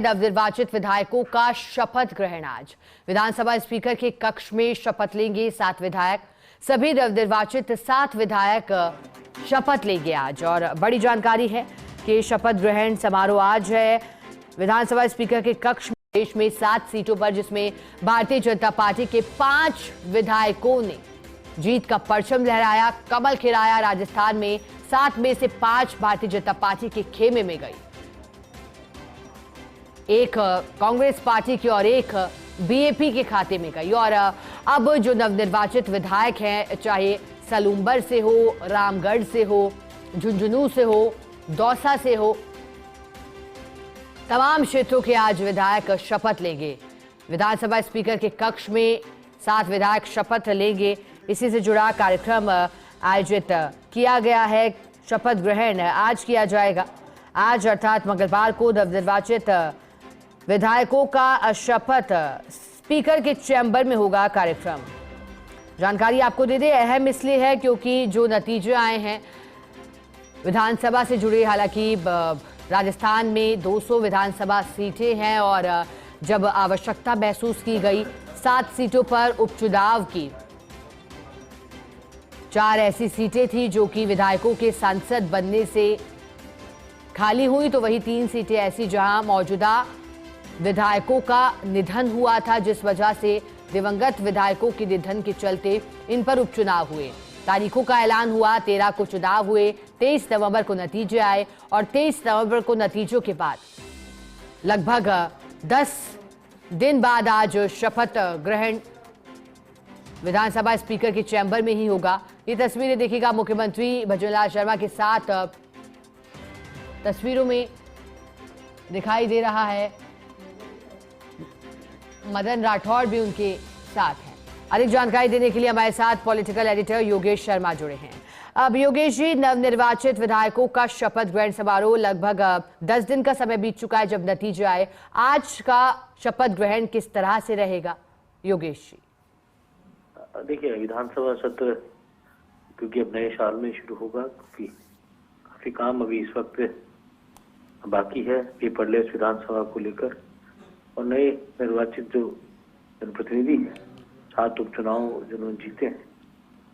नवनिर्वाचित विधायकों का शपथ ग्रहण आज विधानसभा स्पीकर के कक्ष में शपथ लेंगे 7 विधायक। सभी नवनिर्वाचित 7 विधायक शपथ लेंगे आज। और बड़ी जानकारी है कि शपथ ग्रहण समारोह आज है विधानसभा स्पीकर के कक्ष में। देश में 7 सीटों पर, जिसमें भारतीय जनता पार्टी के 5 विधायकों ने जीत का परचम लहराया, कमल खिलाया। राजस्थान में 7 में से 5 भारतीय जनता पार्टी के खेमे में गई, एक कांग्रेस पार्टी की और एक बीएपी के खाते में गई। और अब जो नवनिर्वाचित विधायक हैं, चाहे सलूम्बर से हो, रामगढ़ से हो, झुंझुनू से हो, दौसा से हो, तमाम क्षेत्रों के आज विधायक शपथ लेंगे। विधानसभा स्पीकर के कक्ष में 7 विधायक शपथ लेंगे। इसी से जुड़ा कार्यक्रम आयोजित किया गया है। शपथ ग्रहण आज किया जाएगा। आज अर्थात मंगलवार को नवनिर्वाचित विधायकों का शपथ स्पीकर के चैम्बर में होगा कार्यक्रम। जानकारी आपको दे दें, अहम इसलिए है क्योंकि जो नतीजे आए हैं विधानसभा से जुड़े, हालांकि राजस्थान में 200 विधानसभा सीटें हैं और जब आवश्यकता महसूस की गई 7 सीटों पर उपचुनाव की, 4 ऐसी सीटें थी जो कि विधायकों के सांसद बनने से खाली हुई, तो वही 3 सीटें ऐसी जहां मौजूदा विधायकों का निधन हुआ था, जिस वजह से दिवंगत विधायकों के निधन के चलते इन पर उपचुनाव हुए। तारीखों का ऐलान हुआ, 13 को चुनाव हुए, 23 नवंबर को नतीजे आए और 23 नवंबर को नतीजों के बाद लगभग 10 दिन बाद आज शपथ ग्रहण विधानसभा स्पीकर के चैम्बर में ही होगा। ये तस्वीरें देखिएगा, मुख्यमंत्री भजनलाल शर्मा के साथ तस्वीरों में दिखाई दे रहा है। मदन राठौड़ भी उनके साथ हैं। अधिक जानकारी देने के लिए हमारे साथ पॉलिटिकल एडिटर योगेश शर्मा जुड़े हैं। अब योगेश जी, नवनिर्वाचित विधायकों का शपथ ग्रहण समारोह लगभग 10 दिन का समय बीत चुका है जब नतीजे आए। आज का शपथ ग्रहण किस तरह से रहेगा योगेश जी? देखिए, विधानसभा सत्र क्योंकि अब नए साल में शुरू होगा, क्योंकि काफी काम अभी इस वक्त बाकी है पेपरलेस विधानसभा को लेकर, और नए निर्वाचित जो जनप्रतिनिधि हैं, 7 उपचुनाव जिन्होंने जीते हैं,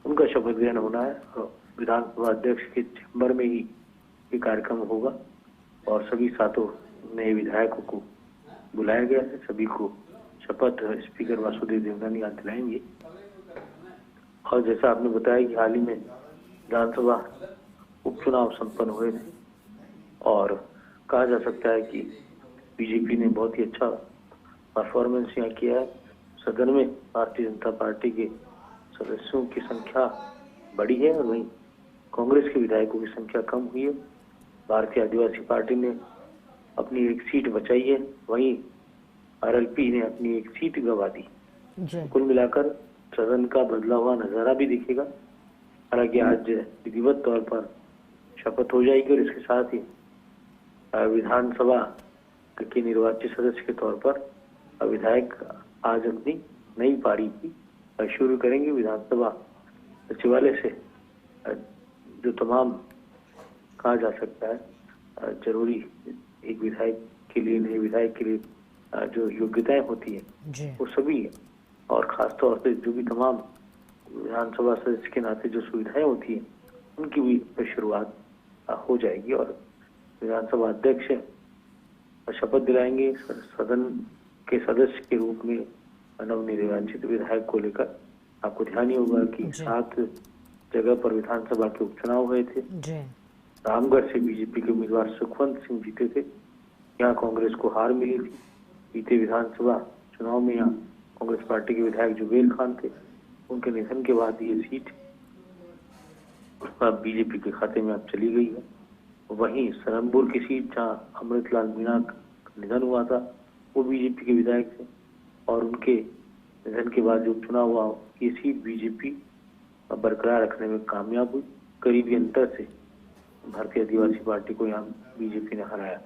उनका शपथ ग्रहण होना है। और विधानसभा अध्यक्ष के चैम्बर में ही ये कार्यक्रम होगा और सभी 7 नए विधायकों को बुलाया गया है। सभी को शपथ स्पीकर वासुदेव देवनानी आज दिलाएंगे। और जैसा आपने बताया कि हाल ही में विधानसभा उपचुनाव संपन्न हुए थे और कहा जा सकता है कि बीजेपी ने बहुत ही अच्छा परफॉर्मेंस यहाँ किया है। सदन में भारतीय जनता पार्टी के सदस्यों की संख्या बढ़ी है और वहीं कांग्रेस के विधायकों की संख्या कम हुई है। भारतीय आदिवासी पार्टी ने अपनी 1 सीट बचाई है, वहीं आरएलपी ने अपनी 1 सीट गंवा दी। कुल मिलाकर सदन का बदला हुआ नजारा भी दिखेगा। हालांकि आज विधिवत तौर पर शपथ हो जाएगी और इसके साथ ही विधानसभा के निर्वाचित सदस्य के तौर पर विधायक आज अपनी नई पारी की शुरू करेंगे। विधानसभा सचिवालय से जो तमाम कहा जा सकता है जरूरी एक विधायक के लिए, नए विधायक के लिए जो योग्यताएं होती है वो सभी है, और खासतौर से जो भी तमाम विधानसभा सदस्य के नाते जो सुविधाएं होती है उनकी भी शुरुआत हो जाएगी। और विधानसभा अध्यक्ष शपथ दिलाएंगे। सदन के सदस्य के रूप में नवनिर्वाचित विधायक को लेकर आपको ध्यान ही होगा कि 7 जगह पर विधानसभा के उपचुनाव हुए थे। रामगढ़ से बीजेपी के उम्मीदवार सुखवंत सिंह जीते थे, यहाँ कांग्रेस को हार मिली थी। बीते विधानसभा चुनाव में यहाँ कांग्रेस पार्टी के विधायक जुबेर खान थे, उनके निधन के बाद ये सीट बीजेपी के खाते में अब चली गई है। वहीं सलमपुर की सीट जहाँ अमृतलाल मीणा का निधन हुआ था, वो बीजेपी के विधायक थे और उनके निधन के बाद जो चुनाव हुआ, ये सीट बीजेपी बरकरार रखने में कामयाब हुई। करीबी अंतर से भारतीय आदिवासी पार्टी को यहाँ बीजेपी ने हराया।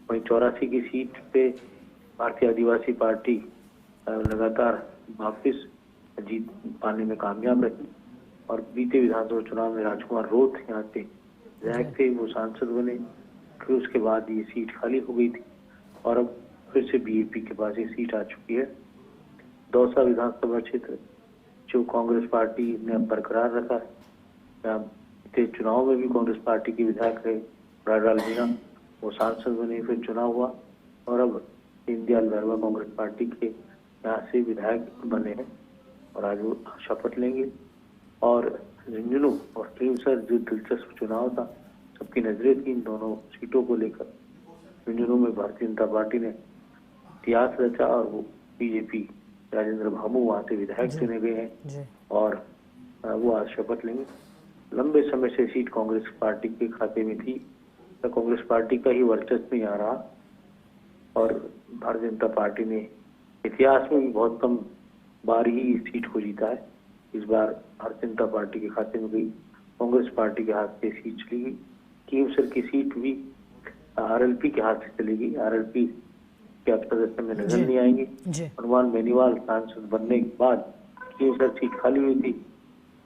वहीं 84 की सीट पे भारतीय आदिवासी पार्टी लगातार वापिस जीत पाने में कामयाब रही और बीते विधानसभा चुनाव में राजकुमार रोथ यहाँ से विधायक थे, वो सांसद बने। फिर उसके बाद ये सीट खाली हो गई थी और अब फिर से बीजेपी के पास ये सीट आ चुकी है। दौसा विधानसभा क्षेत्र जो कांग्रेस पार्टी ने बरकरार रखा है, पिछले चुनाव में भी कांग्रेस पार्टी के विधायक रहे राजलाल मीणा, वो सांसद बने, फिर चुनाव हुआ और अब दीनदयाल वर्मा कांग्रेस पार्टी के यहाँ से विधायक बने हैं और आज वो शपथ लेंगे। और झुंझुनू और केवसर जो दिलचस्प चुनाव था, सबकी नजरें थी इन दोनों सीटों को लेकर। झुंझुनू में भारतीय जनता पार्टी ने इतिहास रचा और वो बीजेपी राजेंद्र भामू वहां से विधायक चुने गए हैं और वो आज शपथ लेंगे। लंबे समय से सीट कांग्रेस पार्टी के खाते में थी, तो कांग्रेस पार्टी का ही वर्चस्व यहाँ रहा और भारतीय जनता पार्टी ने इतिहास में भी बहुत कम बार ही इस सीट को जीता है। इस बार भारतीय जनता पार्टी के खाते में गई, कांग्रेस पार्टी के हाथ से सीट चली गई। केवसर की सीट भी आरएलपी के हाथ से चलेगी। आरएलपी के अब सदस्य में नजर नहीं आएंगे। हनुमान बेनीवाल सांसद बनने के बाद केवसर सीट खाली हुई थी,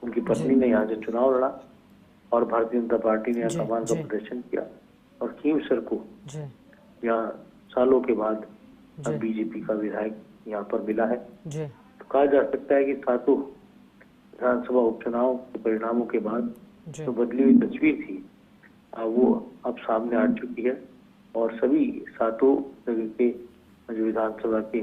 उनकी पत्नी ने यहाँ से चुनाव लड़ा और भारतीय जनता पार्टी ने यहाँ कमान का प्रदर्शन किया और केवसर को यहाँ सालों के बाद अब बीजेपी का विधायक यहाँ पर मिला है। तो कहा जा सकता है कि सातों विधानसभा उपचुनाव के परिणामों के बाद जो बदली हुई तस्वीर थी वो अब सामने आ चुकी है और सभी सातों जगह के जो विधानसभा के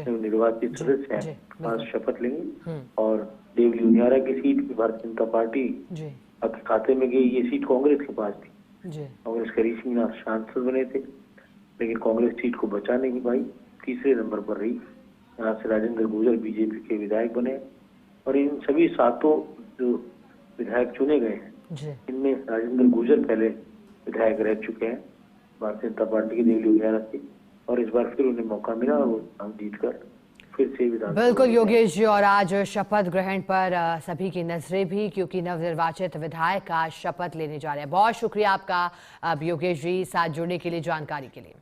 जो निर्वाचित सदस्य हैं आज शपथ लेंगे और देवली उनियारा की सीट भी भारतीय जनता पार्टी के खाते में गई। ये सीट कांग्रेस के पास थी, कांग्रेस के हरीश मीणा सांसद बने थे लेकिन कांग्रेस सीट को बचा नहीं पाई, तीसरे नंबर पर रही। यहाँ से राजेंद्र गुर्जर बीजेपी के विधायक बने और इन सभी सातों जो विधायक चुने गए हैं इनमें राजेंद्र गुर्जर पहले विधायक रह चुके हैं भारतीय जनता पार्टी के देवली उनियारा से और इस बार फिर उन्हें मौका मिला और वो चुनाव जीतकर फिर से विधानसभा। बिल्कुल योगेश जी, और आज शपथ ग्रहण पर सभी की नजरें भी, क्योंकि नवनिर्वाचित विधायक आज शपथ लेने जा रहे हैं। बहुत शुक्रिया आपका योगेश जी, साथ जुड़ने के लिए, जानकारी के लिए।